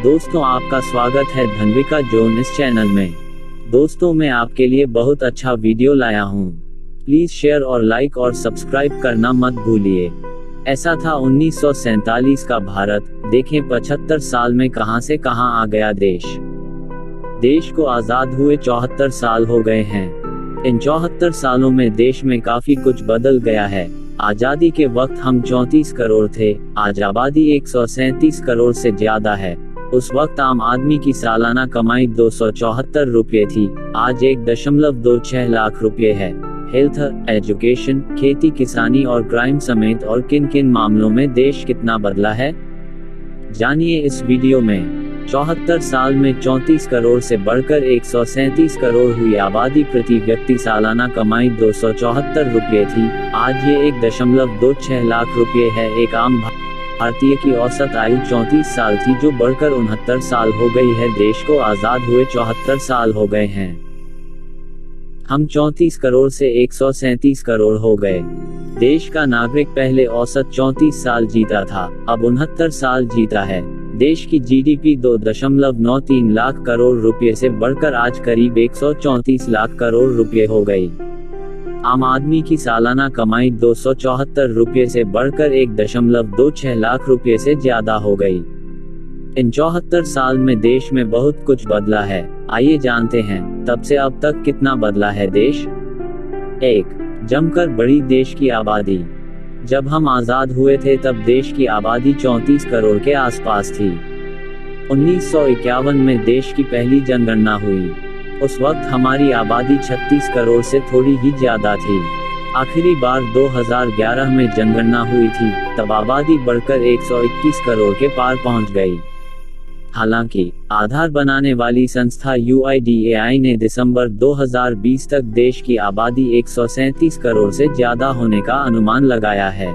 दोस्तों, आपका स्वागत है धन्विका जोन इस चैनल में। दोस्तों, मैं आपके लिए बहुत अच्छा वीडियो लाया हूँ। प्लीज शेयर और लाइक और सब्सक्राइब करना मत भूलिए। ऐसा था 1947 का भारत। देखें 75 साल में कहां से कहां आ गया देश। देश को आजाद हुए 74 साल हो गए हैं। इन 74 सालों में देश में काफी कुछ बदल गया है। आजादी के वक्त हम 34 करोड़ थे, आज आबादी 137 करोड़ से ज्यादा है। उस वक्त आम आदमी की सालाना कमाई 274 रुपये थी, आज 1.26 लाख रुपये है। हेल्थ, एजुकेशन, खेती किसानी और क्राइम समेत और किन किन मामलों में देश कितना बदला है, जानिए इस वीडियो में। 74 साल में 34 करोड़ से बढ़कर 137 करोड़ हुई आबादी। प्रति व्यक्ति सालाना कमाई 274 रुपये थी, आज ये 1.26 लाख रुपये है। एक आम भारतीय की औसत आयु 34 साल थी, जो बढ़कर 69 साल हो गई है। देश को आजाद हुए 74 साल हो गए हैं। हम 34 करोड़ से 137 करोड़ हो गए। देश का नागरिक पहले औसत 34 साल जीता था, अब 69 साल जीता है। देश की जीडीपी 2.93 लाख करोड़ रुपए से बढ़कर आज करीब 134 लाख करोड़ रुपए हो गई। आम आदमी की सालाना कमाई 274 रुपये से बढ़कर 1.26 लाख रुपये से ज्यादा हो गई। इन 74 साल में देश में बहुत कुछ बदला है। आइए जानते हैं तब से अब तक कितना बदला है देश। 1. जमकर बढ़ी देश की आबादी। जब हम आजाद हुए थे तब देश की आबादी 34 करोड़ के आसपास थी। 1951 में देश की पहली जनगणना हुई। उस वक्त हमारी आबादी 36 करोड़ से थोड़ी ही ज्यादा थी। आखिरी बार 2011 में जनगणना हुई थी, तब आबादी बढ़कर 121 करोड़ के पार पहुंच गई। हालांकि आधार बनाने वाली संस्था UIDAI ने दिसंबर 2020 तक देश की आबादी 137 करोड़ से ज्यादा होने का अनुमान लगाया है।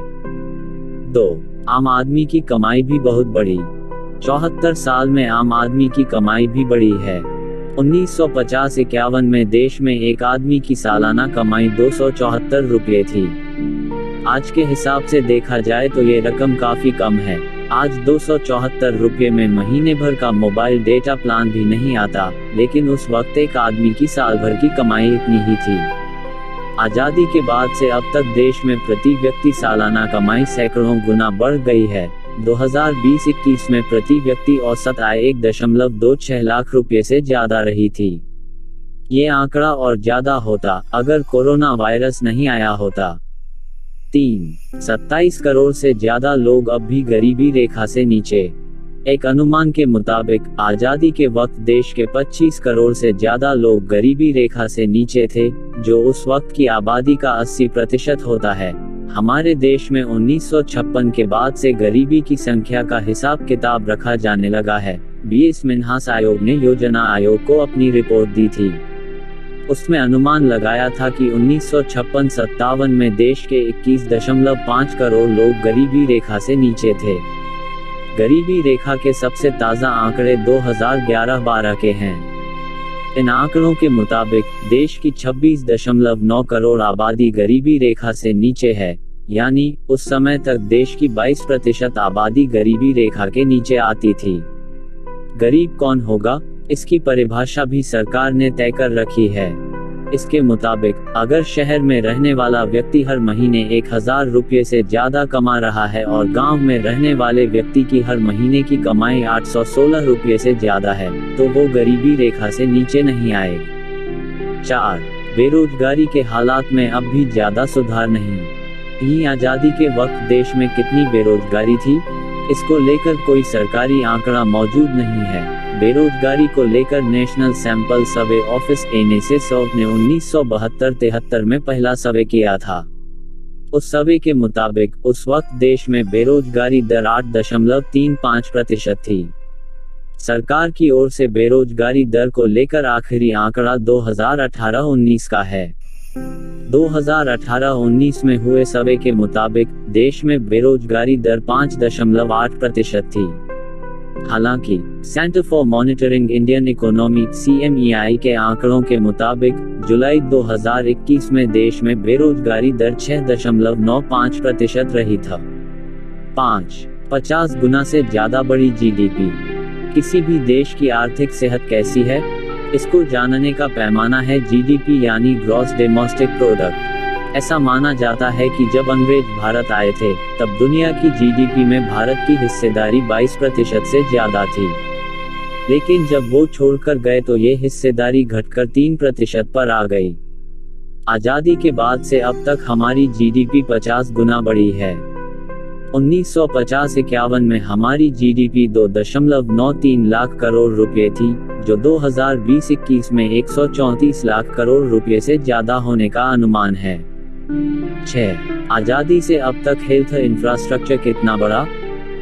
2. आम आदमी की कमाई भी बहुत बढ़ी। 74 साल में आम आदमी की कमाई भी बढ़ी है। 1950-51 में देश में एक आदमी की सालाना कमाई 274 रुपये थी। आज के हिसाब से देखा जाए तो ये रकम काफी कम है। आज 274 रुपये में महीने भर का मोबाइल डेटा प्लान भी नहीं आता, लेकिन उस वक्त एक आदमी की साल भर की कमाई इतनी ही थी। आजादी के बाद से अब तक देश में प्रति व्यक्ति सालाना कमाई सैकड़ों गुना बढ़ गई है। 2020-21 में प्रति व्यक्ति औसत आय 1.26 लाख रुपये से ज्यादा रही थी। ये आंकड़ा और ज्यादा होता अगर कोरोना वायरस नहीं आया होता। 3. 27 करोड़ से ज्यादा लोग अब भी गरीबी रेखा से नीचे। एक अनुमान के मुताबिक आजादी के वक्त देश के 25 करोड़ से ज्यादा लोग गरीबी रेखा से नीचे थे, जो उस वक्त की आबादी का 80% होता है। हमारे देश में 1956 के बाद से गरीबी की संख्या का हिसाब किताब रखा जाने लगा है। BS मिन्हास आयोग ने योजना आयोग को अपनी रिपोर्ट दी थी। उसमें अनुमान लगाया था कि 1956-57 में देश के 21.5 करोड़ लोग गरीबी रेखा से नीचे थे। गरीबी रेखा के सबसे ताज़ा आंकड़े 2011-12 के हैं। इन आंकड़ों के मुताबिक देश की 26.9 करोड़ आबादी गरीबी रेखा से नीचे है, यानी उस समय तक देश की 22% आबादी गरीबी रेखा के नीचे आती थी। गरीब कौन होगा, इसकी परिभाषा भी सरकार ने तय कर रखी है। इसके मुताबिक अगर शहर में रहने वाला व्यक्ति हर महीने 1000 रुपये से ज्यादा कमा रहा है और गांव में रहने वाले व्यक्ति की हर महीने की कमाई 816 रुपये से ज्यादा है, तो वो गरीबी रेखा से नीचे नहीं आए। 4. बेरोजगारी के हालात में अब भी ज्यादा सुधार नहीं। यही आजादी के वक्त देश में कितनी बेरोजगारी थी, इसको लेकर कोई सरकारी आंकड़ा मौजूद नहीं है। बेरोजगारी को लेकर national sample survey office NSS ने 1972-73 में पहला सर्वे किया था। उस सर्वे के मुताबिक उस वक्त देश में बेरोजगारी दर 8.35% थी। सरकार की ओर से बेरोजगारी दर को लेकर आखिरी आंकड़ा 2018-19 का है। 2018-19 में हुए सर्वे के मुताबिक देश में बेरोजगारी दर 5.8% थी। हालांकि centre for monitoring Indian economy CMEI के आंकड़ों के मुताबिक जुलाई 2021 में देश में बेरोजगारी दर 6.95% रही था। 5. 50 गुना से ज्यादा बढ़ी GDP। किसी भी देश की आर्थिक सेहत कैसी है? इसको जानने का पैमाना है जीडीपी यानी ग्रॉस डोमेस्टिक प्रोडक्ट। ऐसा माना जाता है कि जब अंग्रेज भारत आए थे, तब दुनिया की जीडीपी में भारत की हिस्सेदारी 22% से ज्यादा थी। लेकिन जब वो छोड़कर गए तो ये हिस्सेदारी घटकर 3% पर आ गई। आजादी के बाद से अब तक हमारी जीडीपी 50 गुना बढ़ी है। 1950-51 में हमारी जीडीपी 2.93 लाख करोड़ रुपए थी, जो 2020-21 में 134 लाख करोड़ रुपए से ज्यादा होने का अनुमान है। 6. आजादी से अब तक हेल्थ इंफ्रास्ट्रक्चर कितना बढ़ा?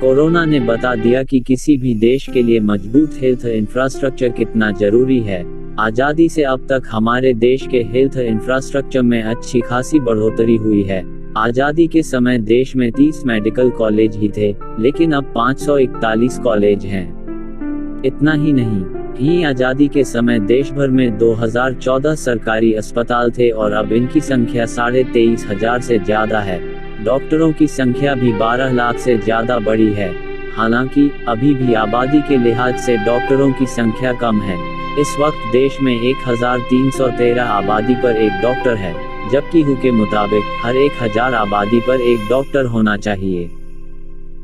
कोरोना ने बता दिया कि किसी भी देश के लिए मजबूत हेल्थ इंफ्रास्ट्रक्चर कितना जरूरी है। आजादी से अब तक हमारे देश के हेल्थ इंफ्रास्ट्रक्चर में अच्छी खासी बढ़ोतरी हुई है। आजादी के समय देश में 30 मेडिकल कॉलेज ही थे, लेकिन अब 541 कॉलेज हैं। इतना ही नहीं, आजादी के समय देश भर में 2014 सरकारी अस्पताल थे और अब इनकी संख्या 23,500 से ज्यादा है। डॉक्टरों की संख्या भी 12 लाख से ज्यादा बढ़ी है। हालांकि अभी भी आबादी के लिहाज से डॉक्टरों की संख्या कम है। इस वक्त देश में 1313 आबादी पर एक डॉक्टर है, जबकि WHO के मुताबिक हर 1000 आबादी पर एक डॉक्टर होना चाहिए।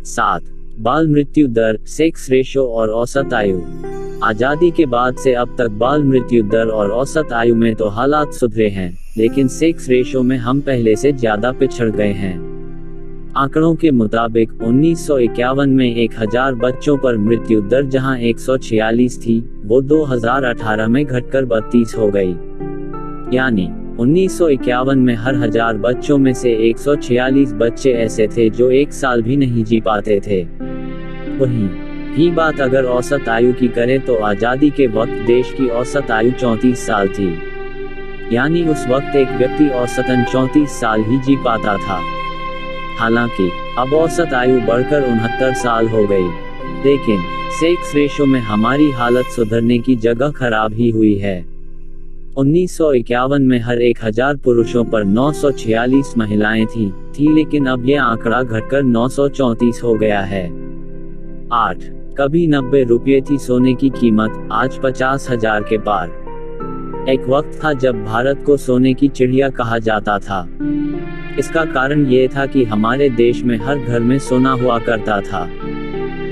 7. बाल मृत्यु दर, सेक्स रेशो और औसत आयु। आजादी के बाद से अब तक बाल मृत्यु दर और औसत आयु में तो हालात सुधरे हैं, लेकिन सेक्स रेशो में हम पहले से ज्यादा पिछड़ गए हैं। आंकड़ों के मुताबिक 1951 में 1000 बच्चों पर मृत्यु दर जहां 146 थी, वो 2018 में घटकर 32 हो गई। यानी 1951 में हर 1000 बच्चों में से 146 बच्चे ऐसे थे जो 1 साल भी नहीं जी पाते थे। वहीं ही बात अगर औसत आयु की करें तो आजादी के वक्त देश की औसत आयु 34 साल थी। यानी उस वक्त एक व्यक्ति औसतन 34 साल ही जी पाता था। हालांकि अब औसत आयु बढ़कर 69 साल हो गई। लेकिन सेक्स रेशो में हमारी हालत सुधरने की जगह खराब ही हुई है। 1951 में हर 1000 पुरुषों पर 946 महिलाएं थी, लेकिन अब यह आंकड़ा घटकर 934 हो गया है। 8. कभी 90 रुपये थी सोने की कीमत, आज 50,000 के पार। एक वक्त था जब भारत को सोने की चिड़िया कहा जाता था। इसका कारण ये था कि हमारे देश में हर घर में सोना हुआ करता था।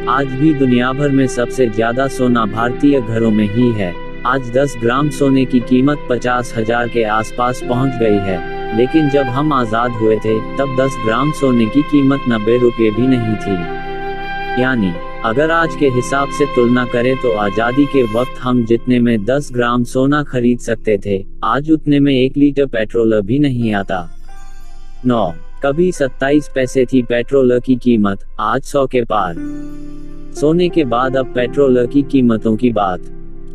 आज भी दुनिया भर में सबसे ज्यादा सोना भारतीय घरों में ही है। आज 10 ग्राम सोने की कीमत 50,000 के आसपास पहुंच गई है, लेकिन जब हम आजाद हुए थे तब 10 ग्राम सोने की कीमत 90 रुपये भी नहीं थी। यानी अगर आज के हिसाब से तुलना करें तो आजादी के वक्त हम जितने में 10 ग्राम सोना खरीद सकते थे, आज उतने में 1 लीटर पेट्रोल भी नहीं आता। 9. कभी 27 पैसे थी पेट्रोल की कीमत, आज 100 के पार। सोने के बाद अब पेट्रोल की कीमतों की बात।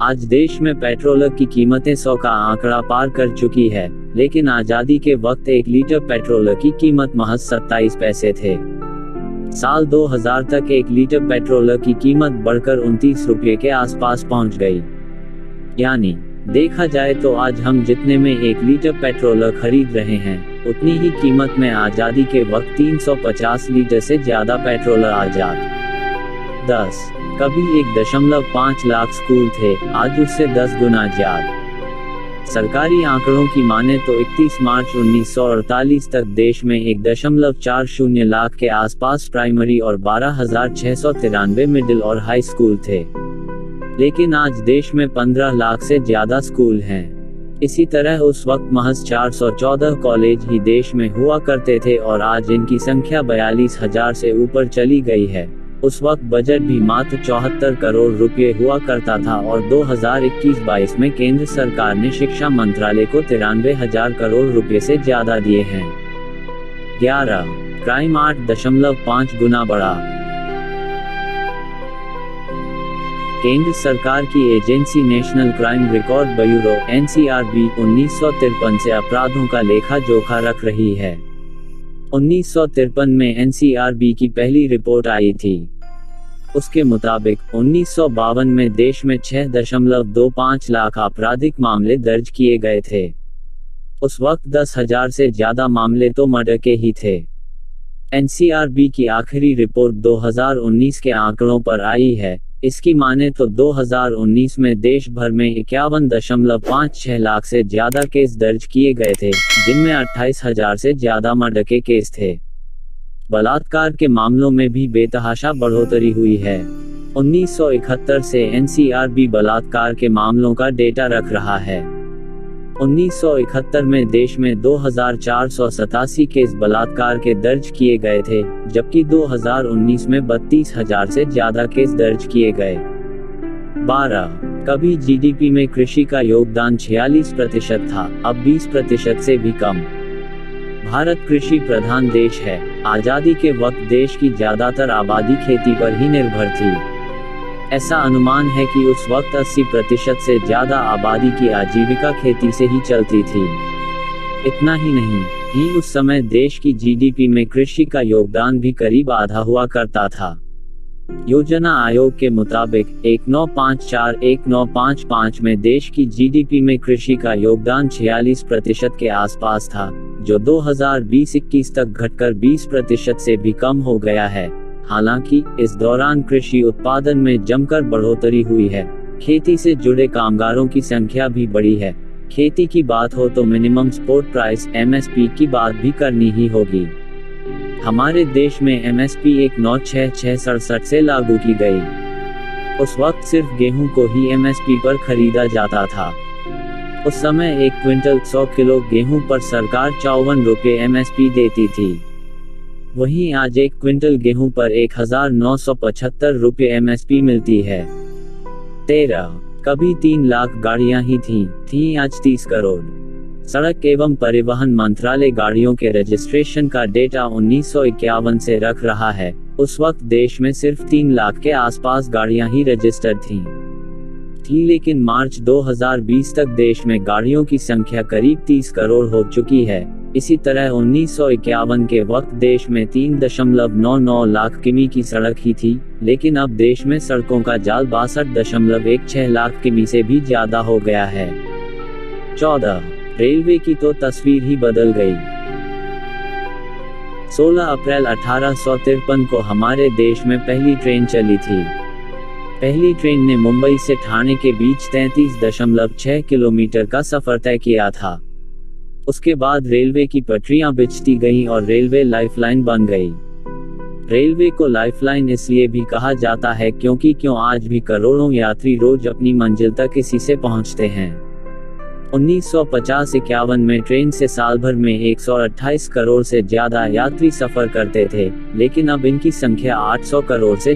आज देश में पेट्रोल की कीमतें 100 का आंकड़ा पार कर चुकी है, लेकिन आजादी के वक्त 1 लीटर पेट्रोल की कीमत महज 27 पैसे थे। साल 2000 तक 1 लीटर पेट्रोल की कीमत बढ़कर 29 रुपये के आसपास पहुंच गई। यानी देखा जाए तो आज हम जितने में 1 लीटर पेट्रोल खरीद रहे हैं, उतनी ही कीमत में आजादी के वक्त 350 लीटर से ज्यादा पेट्रोल आजाद। 10. कभी 1.5 लाख स्कूल थे, आज उससे 10 गुना ज्यादा। सरकारी आंकड़ों की माने तो 31 मार्च 1948 तक देश में 1.40 लाख के आसपास प्राइमरी और 12,693 मिडिल और हाई स्कूल थे। लेकिन आज देश में 15 लाख से ज्यादा स्कूल हैं। इसी तरह उस वक्त महज 414 कॉलेज ही देश में हुआ करते थे और आज इनकी संख्या 42,000 से ऊपर चली गई है। उस वक्त बजट भी मात्र 74 करोड़ रुपए हुआ करता था और 2021-22 में केंद्र सरकार ने शिक्षा मंत्रालय को 93,000 करोड़ रुपए से ज्यादा दिए हैं। 11. क्राइम 8.5 गुना बढ़ा। केंद्र सरकार की agency national crime record bureau (NCRB) 1953 से अपराधों का लेखा जोखा रख रही है। 1953 में NCRB की पहली रिपोर्ट आई थी। उसके मुताबिक 1952 में देश में 6.25 लाख आपराधिक मामले दर्ज किए गए थे। उस वक्त 10,000 से ज्यादा मामले तो मर्डर के ही थे। NCRB की आखिरी रिपोर्ट 2019 के आंकड़ों पर आई है। इसकी माने तो 2019 में देश भर में 51.56 लाख से ज्यादा केस दर्ज किए गए थे, जिनमें 28,000 से ज्यादा मर्डर के केस थे। बलात्कार के मामलों में भी बेतहाशा बढ़ोतरी हुई है। 1971 से एनसीआरबी बलात्कार के मामलों का डेटा रख रहा है। 1971 में देश में 2,487 केस बलात्कार के दर्ज किए गए थे, जबकि 2019 में 32,000 से ज्यादा केस दर्ज किए गए। 12. कभी जीडीपी में कृषि का योगदान 46% था, अब 20% से भी कम। भारत कृषि प्रधान देश है। आजादी के वक्त देश की ज्यादातर आबादी खेती पर ही निर्भर थी। ऐसा अनुमान है कि उस वक्त 80% से ज्यादा आबादी की आजीविका खेती से ही चलती थी। इतना ही नहीं, उस समय देश की जीडीपी में कृषि का योगदान भी करीब आधा हुआ करता था। योजना आयोग के मुताबिक 1954-1955 में देश की जीडीपी में कृषि का योगदान 46% के आसपास था, जो 2020-21 तक घटकर 20% से भी कम हो गया है। हालांकि इस दौरान कृषि उत्पादन में जमकर बढ़ोतरी हुई है। खेती से जुड़े कामगारों की संख्या भी बढ़ी है। खेती की बात हो तो मिनिमम सपोर्ट प्राइस (MSP) की बात भी करनी ही होगी। हमारे देश में MSP 1966-67 से लागू की गई। उस वक्त सिर्फ गेहूं को ही MSP पर खरीदा जाता था। उस समय 1 क्विंटल 100 किलो गेहूं पर सरकार 54 रुपये MSP देती थी। वहीं आज 1 क्विंटल गेहूं पर 1,975 रुपये MSP मिलती है। 13. कभी 3 लाख गाड़ियां ही थीं, आज 30 करोड़। सड़क एवं परिवहन मंत्रालय गाड़ियों के रजिस्ट्रेशन का डेटा 1951 से रख रहा है। उस वक्त देश में सिर्फ 3 लाख के आसपास गाड़ियां ही रजिस्टर्ड थीं, लेकिन मार्च 2020 तक देश में गाड़ियों की संख्या करीब 30 करोड़ हो चुकी है। इसी तरह 1951 के वक्त देश में 3.99 लाख किमी की सड़क ही थी, लेकिन अब देश में सड़कों का जाल 62.16 लाख किमी से भी ज्यादा हो गया है। 14. रेलवे की तो तस्वीर ही बदल गई। 16 अप्रैल 1853 को हमारे देश में पहली ट्रेन चली थी। पहली ट्रेन ने मुंबई से ठाणे के बीच 33.6 किलोमीटर का सफर तय किया था। उसके बाद रेलवे की पटरियां बिछती गईं और रेलवे लाइफलाइन बन गई। रेलवे को लाइफलाइन इसलिए भी कहा जाता है क्योंकि आज भी करोड़ों यात्री रोज अपनी मंजिल तक इसी से पहुंचते हैं। 1950-51 में ट्रेन से साल भर में 128 करोड़ से ज्यादा यात्री सफर करते थे, लेकिन अब इनकी संख्या 800 करोड़ से